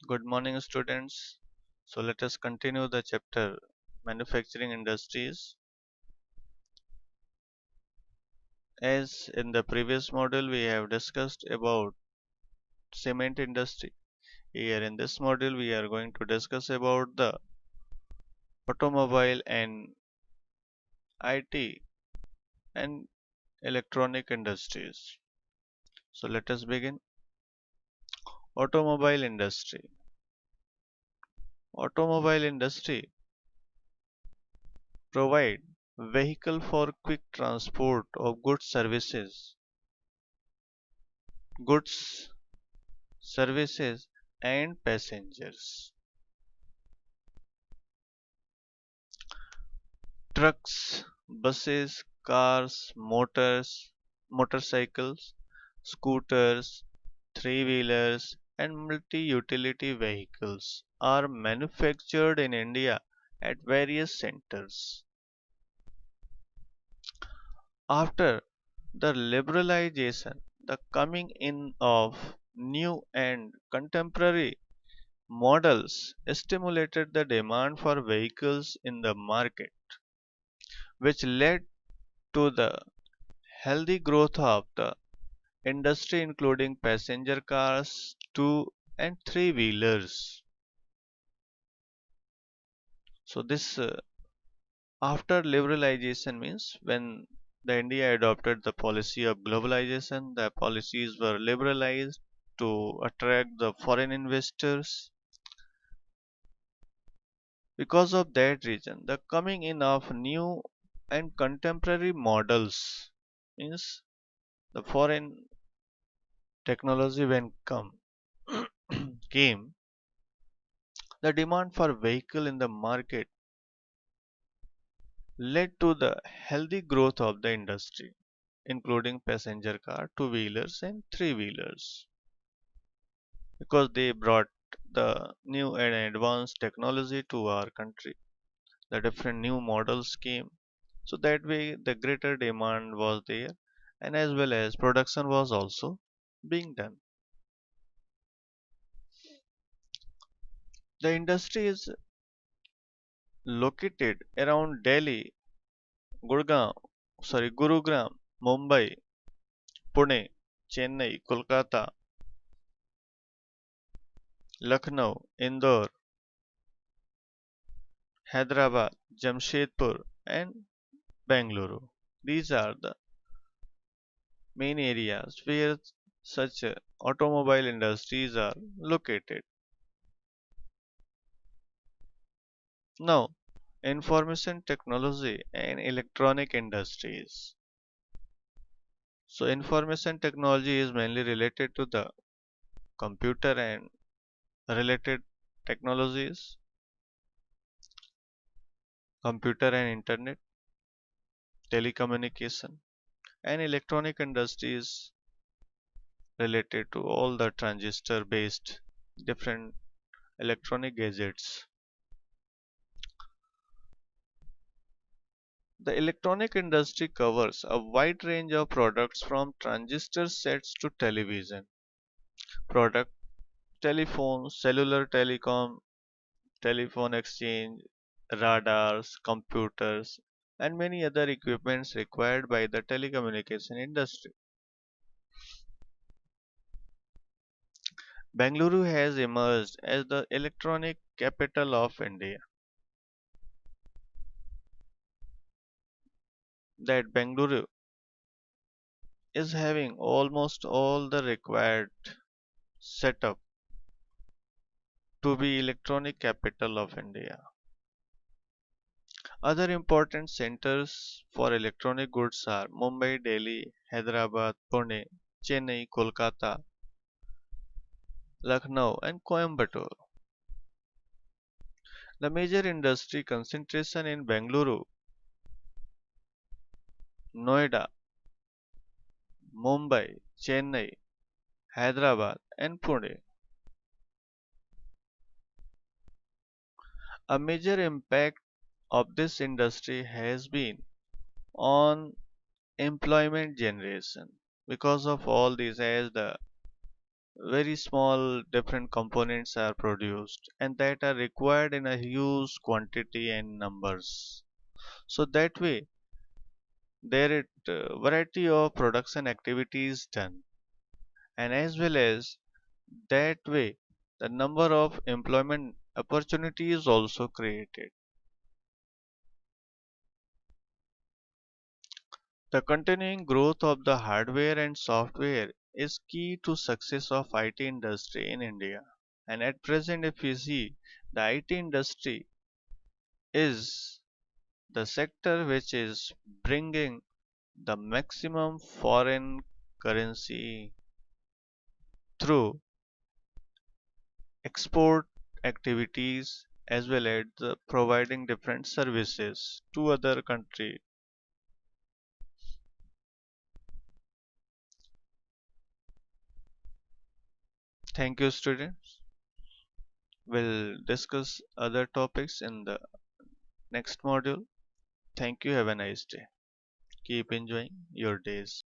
Good morning, students. So let us continue the chapter manufacturing industries. As in the previous module, we have discussed about cement industry. Here in this module, we are going to discuss about the automobile and IT and electronic industries. So let us begin. Automobile industry. Automobile industry provide vehicle for quick transport of goods, services and passengers. Trucks, buses, cars, motorcycles, scooters, three-wheelers, and multi-utility vehicles are manufactured in India at various centers. After the liberalization, the coming in of new and contemporary models stimulated the demand for vehicles in the market, which led to the healthy growth of the industry including passenger cars, two and three wheelers. So this after liberalization means when the India adopted the policy of globalization, the policies were liberalized to attract the foreign investors. Because of that reason, the coming in of new and contemporary models means the foreign technology when come came, the demand for vehicle in the market led to the healthy growth of the industry, including passenger car, two-wheelers and three-wheelers, because they brought the new and advanced technology to our country. The different new models came, so that way the greater demand was there, and as well as production was also being done. The industry is located around Delhi, Gurgaon, Gurugram, Mumbai, Pune, Chennai, Kolkata, Lucknow, Indore, Hyderabad, Jamshedpur, and Bangalore. These are the main areas where such automobile industries are located. Now, information technology and electronic industries. So, information technology is mainly related to the computer and related technologies, computer and internet, telecommunication, and electronic industries related to all the transistor based different electronic gadgets. The electronic industry covers a wide range of products from transistor sets to television product, telephone, cellular telecom, telephone exchange, radars, computers, and many other equipments required by the telecommunication industry. Bengaluru has emerged as the electronic capital of India. That Bengaluru is having almost all the required setup to be electronic capital of India. Other important centers for electronic goods are Mumbai, Delhi, Hyderabad, Pune, Chennai, Kolkata, Lucknow, and Coimbatore. The major industry concentration in Bengaluru, Noida, Mumbai, Chennai, Hyderabad, and Pune. A major impact of this industry has been on employment generation because of all these as the very small different components are produced and that are required in a huge quantity and numbers. So that way there is variety of production activities done, and as well as that way the number of employment opportunities also created. The continuing growth of the hardware and software is key to success of IT industry in India. And at present if we see, the IT industry is the sector which is bringing the maximum foreign currency through export activities as well as the providing different services to other country. Thank you students. We'll discuss other topics in the next module. Thank you. Have a nice day. Keep enjoying your days.